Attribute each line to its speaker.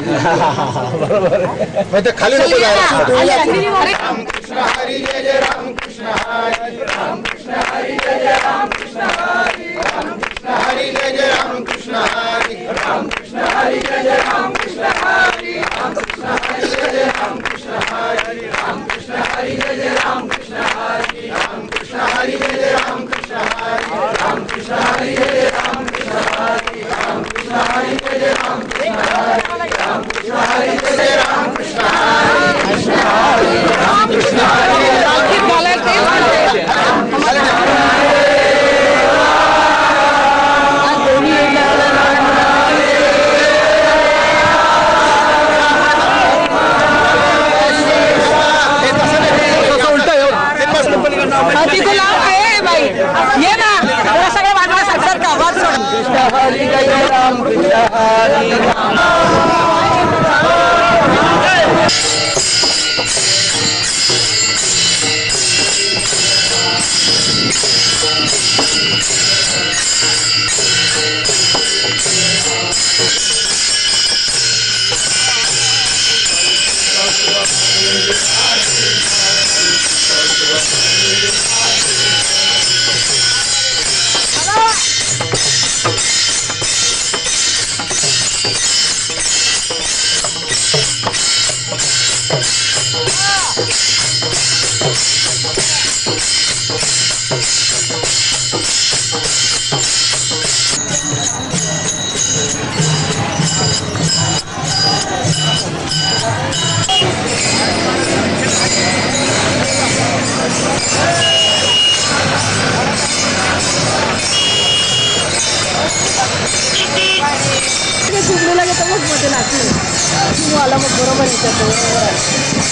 Speaker 1: बरोबर आहे. ते खाली नको जायला.
Speaker 2: राम कृष्ण हरी जय जय राम कृष्ण हरी राम कृष्ण हरी जय जय राम कृष्ण हरी राम कृष्ण हरी जय जय राम कृष्ण हरी राम कृष्ण हरी जय जय राम कृष्ण हरी राम कृष्ण हरी जय जय राम कृष्ण हरी राम कृष्ण हरी जय जय राम कृष्ण हरी राम कृष्ण हरी जय जय राम कृष्ण हरी राम कृष्ण हरी जय जय राम कृष्ण हरी राम कृष्ण हरी जय जय राम कृष्ण हरी राम कृष्ण हरी जय जय राम कृष्ण हरी कृष्ण हरी राम कृष्ण हरी
Speaker 3: तिथे लाव आहे बाई ये ना जरा सगळ्या बाजूला सरकार का आवाज सोड कृष्ण हरी जय जय राम कृष्ण हरी झुमलेला घेतो मग मध्ये नाचू आला मग बरोबर येतात